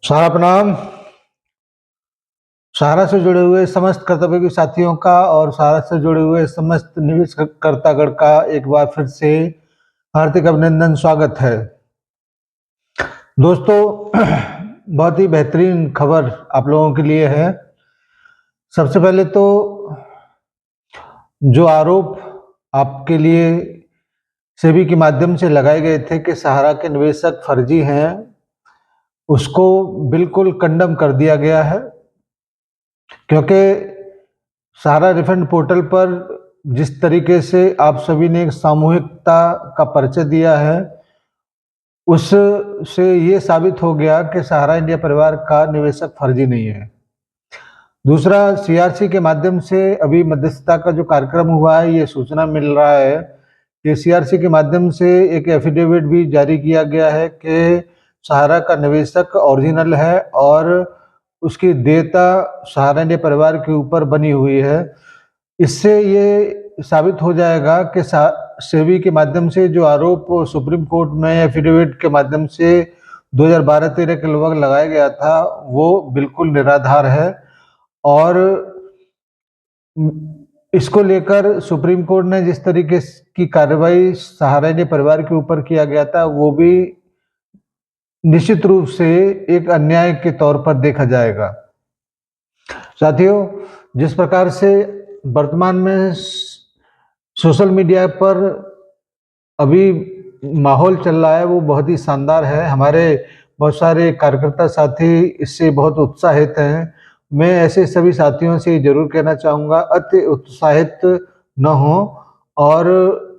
सहारा प्रणाम। सहारा से जुड़े हुए समस्त कर्तव्ययोगी साथियों का और सहारा से जुड़े हुए समस्त निवेश कर्तागण का एक बार फिर से हार्दिक अभिनंदन, स्वागत है। दोस्तों, बहुत ही बेहतरीन खबर आप लोगों के लिए है। सबसे पहले तो जो आरोप आपके लिए सेबी के माध्यम से लगाए गए थे कि सहारा के निवेशक फर्जी हैं, उसको बिल्कुल कंडम कर दिया गया है। क्योंकि सहारा रिफंड पोर्टल पर जिस तरीके से आप सभी ने एक सामूहिकता का परिचय दिया है, उससे ये साबित हो गया कि सहारा इंडिया परिवार का निवेशक फर्जी नहीं है। दूसरा, सीआरसी के माध्यम से अभी मध्यस्थता का जो कार्यक्रम हुआ है, ये सूचना मिल रहा है कि सीआरसी के माध्यम से एक एफिडेविट भी जारी किया गया है कि सहारा का निवेशक ओरिजिनल है और उसकी देयता सहारा इंडिया परिवार के ऊपर बनी हुई है। इससे ये साबित हो जाएगा कि सेबी के माध्यम से जो आरोप सुप्रीम कोर्ट में एफिडेविट के माध्यम से 2012-13 के लगभग लगाया गया था, वो बिल्कुल निराधार है। और इसको लेकर सुप्रीम कोर्ट ने जिस तरीके की कार्रवाई सहारा इंडिया परिवार के ऊपर किया गया था, वो भी निश्चित रूप से एक अन्याय के तौर पर देखा जाएगा। साथियों, जिस प्रकार से वर्तमान में सोशल मीडिया पर अभी माहौल चल रहा है, वो बहुत ही शानदार है। हमारे बहुत सारे कार्यकर्ता साथी इससे बहुत उत्साहित हैं। मैं ऐसे सभी साथियों से जरूर कहना चाहूँगा, अति उत्साहित न हो और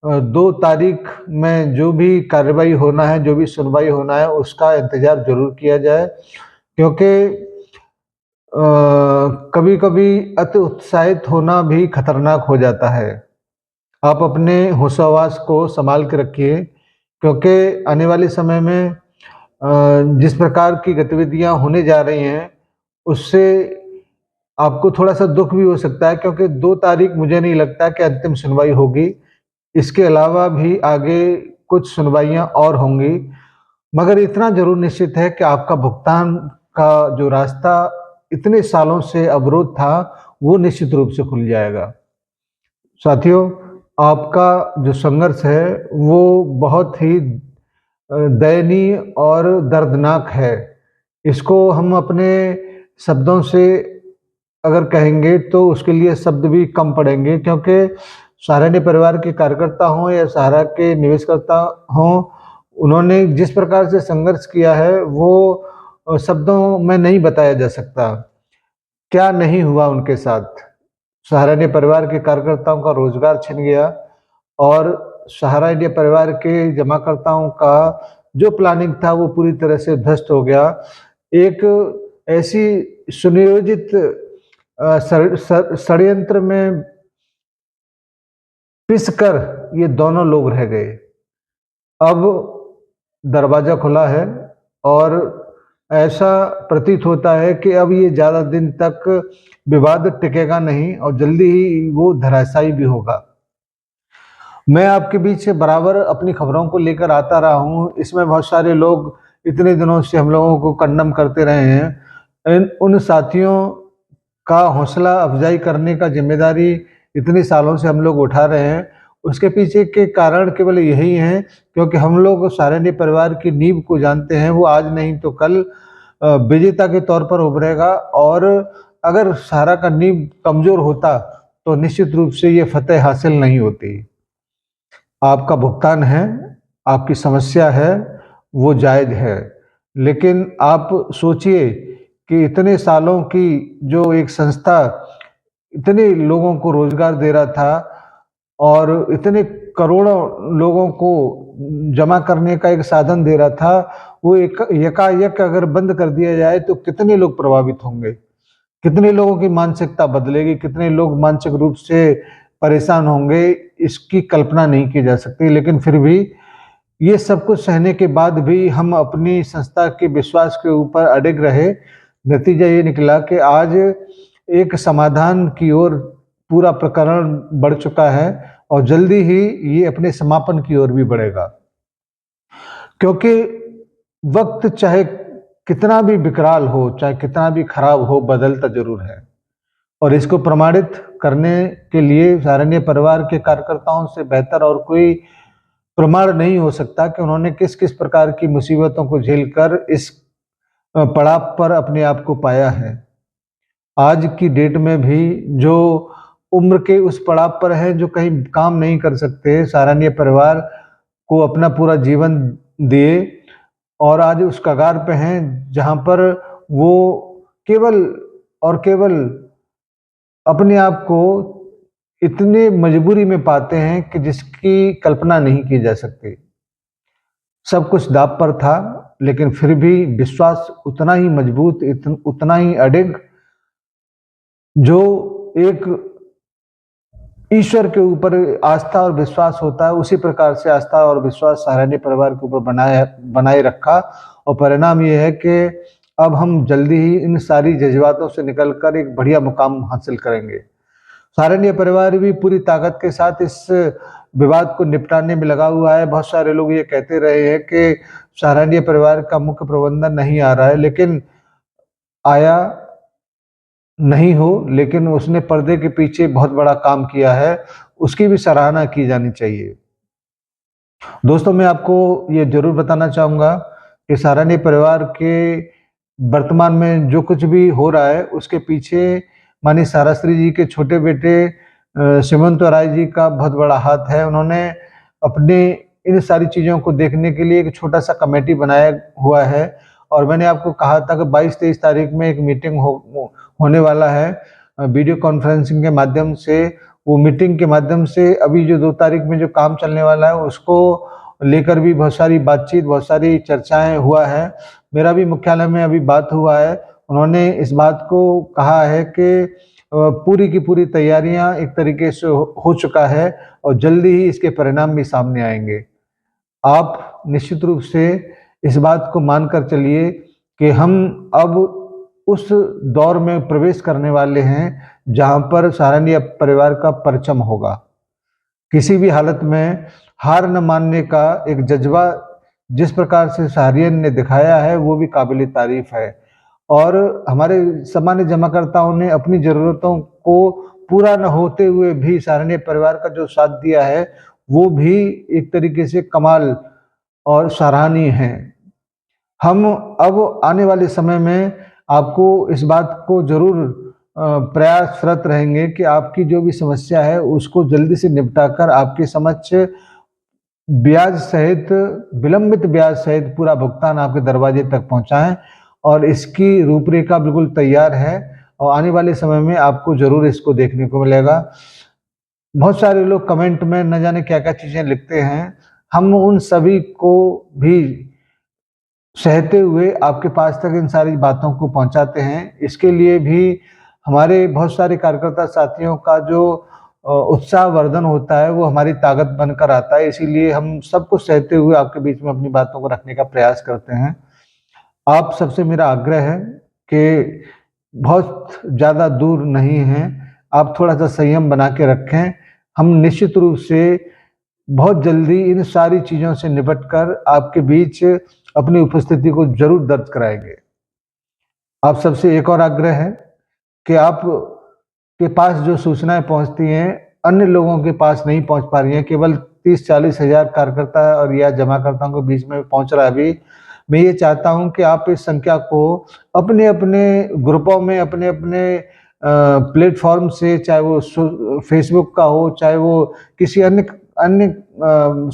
2 तारीख में जो भी कार्रवाई होना है, जो भी सुनवाई होना है, उसका इंतजार जरूर किया जाए। क्योंकि कभी-कभी अति उत्साहित होना भी खतरनाक हो जाता है। आप अपने होश-हवास को संभाल के रखिए, क्योंकि आने वाले समय में जिस प्रकार की गतिविधियां होने जा रही हैं, उससे आपको थोड़ा-सा दुख भी हो सकता है, क्योंकि 2 तारीख मुझे नहीं लगता कि अंतिम सुनवाई होगी। इसके अलावा भी आगे कुछ सुनवाइयां और होंगी, मगर इतना ज़रूर निश्चित है कि आपका भुगतान का जो रास्ता इतने सालों से अवरोध था, वो निश्चित रूप से खुल जाएगा। साथियों, आपका जो संघर्ष है, वो बहुत ही दयनीय और दर्दनाक है। इसको हम अपने शब्दों से अगर कहेंगे तो उसके लिए शब्द भी कम पड़ेंगे, क्योंकि सहारा इंडिया परिवार के कार्यकर्ता हों या सहारा के निवेशकर्ता हों, उन्होंने जिस प्रकार से संघर्ष किया है, वो शब्दों में नहीं बताया जा सकता। क्या नहीं हुआ उनके साथ। सहारा इंडिया परिवार के कार्यकर्ताओं का रोजगार छिन गया और सहारा इंडिया परिवार के जमाकर्ताओं का जो प्लानिंग था, वो पूरी तरह से ध्वस्त हो गया। एक ऐसी सुनियोजित षड्यंत्र में पिस कर ये दोनों लोग रह गए। अब दरवाजा खुला है और ऐसा प्रतीत होता है कि अब ये ज़्यादा दिन तक विवाद टिकेगा नहीं और जल्दी ही वो धराशायी भी होगा। मैं आपके बीच से बराबर अपनी खबरों को लेकर आता रहा हूँ। इसमें बहुत सारे लोग इतने दिनों से हम लोगों को कंडम करते रहे हैं। उन साथियों का हौसला अफजाई करने का जिम्मेदारी इतने सालों से हम लोग उठा रहे हैं। उसके पीछे के कारण केवल यही हैं, क्योंकि हम लोग सहारा इंडिया परिवार की नींव को जानते हैं। वो आज नहीं तो कल विजेता के तौर पर उभरेगा और अगर सहारा का नींव कमजोर होता तो निश्चित रूप से ये फतेह हासिल नहीं होती। आपका भुगतान है, आपकी समस्या है, वो जायज़ है। लेकिन आप सोचिए कि इतने सालों की जो एक संस्था इतने लोगों को रोज़गार दे रहा था और इतने करोड़ों लोगों को जमा करने का एक साधन दे रहा था, वो एक एकाएक अगर बंद कर दिया जाए तो कितने लोग प्रभावित होंगे? कितने लोगों की मानसिकता बदलेगी, कितने लोग मानसिक रूप से परेशान होंगे, इसकी कल्पना नहीं की जा सकती। लेकिन फिर भी ये सब कुछ सहने के बाद भी हम अपनी संस्था के विश्वास के ऊपर अडिग रहे। नतीजा ये निकला कि आज एक समाधान की ओर पूरा प्रकरण बढ़ चुका है और जल्दी ही ये अपने समापन की ओर भी बढ़ेगा। क्योंकि वक्त चाहे कितना भी विकराल हो, चाहे कितना भी खराब हो, बदलता ज़रूर है। और इसको प्रमाणित करने के लिए सराहनीय परिवार के कार्यकर्ताओं से बेहतर और कोई प्रमाण नहीं हो सकता कि उन्होंने किस-किस प्रकार की मुसीबतों को झेलकर इस पड़ाव पर अपने आप को पाया है। आज की डेट में भी जो उम्र के उस पड़ाव पर हैं, जो कहीं काम नहीं कर सकते, सराहनीय परिवार को अपना पूरा जीवन दिए और आज उस कगार पे हैं, जहाँ पर वो केवल और केवल अपने आप को इतने मजबूरी में पाते हैं कि जिसकी कल्पना नहीं की जा सकती। सब कुछ दाँव पर था, लेकिन फिर भी विश्वास उतना ही मजबूत, उतना ही अडिग, जो एक ईश्वर के ऊपर आस्था और विश्वास होता है, उसी प्रकार से आस्था और विश्वास सराहनीय परिवार के ऊपर बनाए रखा और परिणाम ये है कि अब हम जल्दी ही इन सारी जज़्बातों से निकलकर एक बढ़िया मुकाम हासिल करेंगे। सराहनीय परिवार भी पूरी ताकत के साथ इस विवाद को निपटाने में लगा हुआ है। बहुत सारे लोग ये कहते रहे हैं कि सराहनीय परिवार का मुख्य प्रबंधन नहीं आ रहा है, लेकिन आया नहीं हो, लेकिन उसने पर्दे के पीछे बहुत बड़ा काम किया है, उसकी भी सराहना की जानी चाहिए। दोस्तों, मैं आपको ये ज़रूर बताना चाहूँगा कि सराहनीय परिवार के वर्तमान में जो कुछ भी हो रहा है, उसके पीछे माननीय साराश्री जी के छोटे बेटे सिमंत राय जी का बहुत बड़ा हाथ है। उन्होंने अपने इन सारी चीज़ों को देखने के लिए एक छोटा-सा कमेटी बनाया हुआ है और मैंने आपको कहा था कि 22-23 तारीख में एक मीटिंग होने वाला है वीडियो कॉन्फ्रेंसिंग के माध्यम से। वो मीटिंग के माध्यम से अभी जो 2 तारीख में जो काम चलने वाला है, उसको लेकर भी बहुत सारी बातचीत, बहुत सारी चर्चाएँ हुआ है। मेरा भी मुख्यालय में अभी बात हुआ है। उन्होंने इस बात को कहा है कि पूरी की पूरी तैयारियाँ एक तरीके से हो चुका है और जल्दी ही इसके परिणाम भी सामने आएँगे। आप निश्चित रूप से इस बात को मानकर चलिए कि हम अब उस दौर में प्रवेश करने वाले हैं, जहाँ पर सराहनीय परिवार का परचम होगा। किसी भी हालत में हार न मानने का एक जज़्बा जिस प्रकार से सहारियन ने दिखाया है, वो भी काबिल-ए-तारीफ़ है और हमारे सामान्य जमाकर्ताओं ने अपनी ज़रूरतों को पूरा न होते हुए भी सराहनीय परिवार का जो साथ दिया है, वो भी एक तरीके से कमाल और सराहनीय है। हम अब आने वाले समय में आपको इस बात को ज़रूर प्रयासरत रहेंगे कि आपकी जो भी समस्या है, उसको जल्दी से निपटाकर आपके समक्ष ब्याज सहित, विलंबित ब्याज सहित पूरा भुगतान आपके दरवाजे तक पहुँचाएँ और इसकी रूपरेखा बिल्कुल तैयार है और आने वाले समय में आपको ज़रूर इसको देखने को मिलेगा। बहुत सारे लोग कमेंट में न जाने क्या-क्या चीज़ें लिखते हैं। हम उन सभी को भी सहते हुए आपके पास तक इन सारी बातों को पहुँचाते हैं। इसके लिए भी हमारे बहुत सारे कार्यकर्ता साथियों का जो उत्साहवर्धन होता है, वो हमारी ताकत बनकर आता है। इसीलिए हम सबको सहते हुए आपके बीच में अपनी बातों को रखने का प्रयास करते हैं। आप सबसे मेरा आग्रह है कि बहुत ज़्यादा दूर नहीं हैं, आप थोड़ा-सा संयम बना के रखें। हम निश्चित रूप से बहुत जल्दी इन सारी चीज़ों से निपट कर आपके बीच अपनी उपस्थिति को ज़रूर दर्ज कराएँगे। आप सबसे एक और आग्रह है कि आप के पास जो सूचनाएँ पहुँचती हैं, अन्य लोगों के पास नहीं पहुँच पा रही हैं, केवल 30-40 हज़ार कार्यकर्ता और या जमाकर्ताओं के बीच में पहुँच रहा है अभी। मैं ये चाहता हूँ कि आप इस संख्या को अपने-अपने ग्रुपों में, अपने-अपने प्लेटफ़ॉर्म से, चाहे वो फ़ेसबुक का हो, चाहे वो किसी अन्य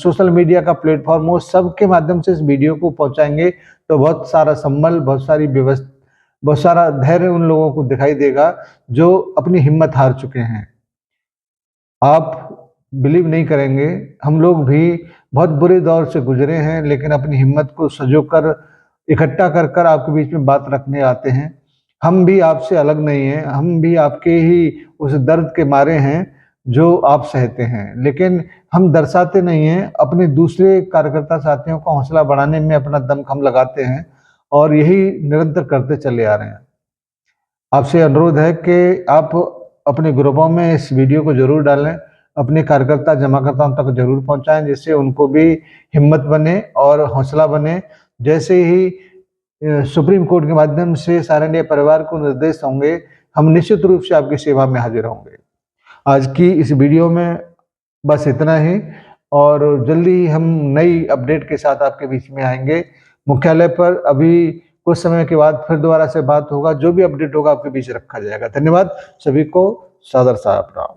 सोशल मीडिया का प्लेटफ़ॉर्म हो, सबके माध्यम से इस वीडियो को पहुँचाएँगे, तो बहुत सारा संबल, बहुत सारा धैर्य उन लोगों को दिखाई देगा, जो अपनी हिम्मत हार चुके हैं। आप बिलीव नहीं करेंगे, हम लोग भी बहुत बुरे दौर से गुज़रे हैं, लेकिन अपनी हिम्मत को सँजोकर इकट्ठा कर आपके बीच में बात रखने आते हैं। हम भी आपसे अलग नहीं हैं, हम भी आपके ही उस दर्द के मारे हैं, जो आप सहते हैं। लेकिन हम दर्शाते नहीं हैं, अपने दूसरे कार्यकर्ता साथियों को हौसला बढ़ाने में अपना दमख़म लगाते हैं और यही निरंतर करते चले आ रहे हैं। आपसे अनुरोध है कि आप अपने ग्रुपों में इस वीडियो को ज़रूर डालें, अपने कार्यकर्ता जमाकर्ताओं तक ज़रूर पहुँचाएँ, जिससे उनको भी हिम्मत बने और हौसला बने। जैसे ही सुप्रीम कोर्ट के माध्यम से सारे नए परिवार को निर्देश होंगे, हम निश्चित रूप से आपकी सेवा में हाजिर होंगे। आज की इस वीडियो में बस इतना ही, और जल्दी ही हम नई अपडेट के साथ आपके बीच में आएंगे मुख्यालय पर। अभी कुछ समय के बाद फिर दोबारा से बात होगा, जो भी अपडेट होगा आपके बीच रखा जाएगा। धन्यवाद सभी को, सादर सा प्रणाम।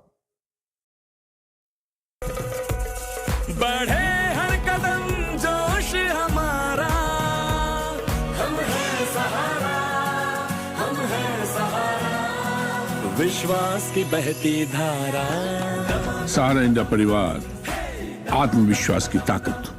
बढ़े हर कदम जोश हमारा, हम हैं सहारा, हम हैं सहारा, विश्वास की बहती धारा। सहारा इंडिया परिवार, आत्मविश्वास की ताकत।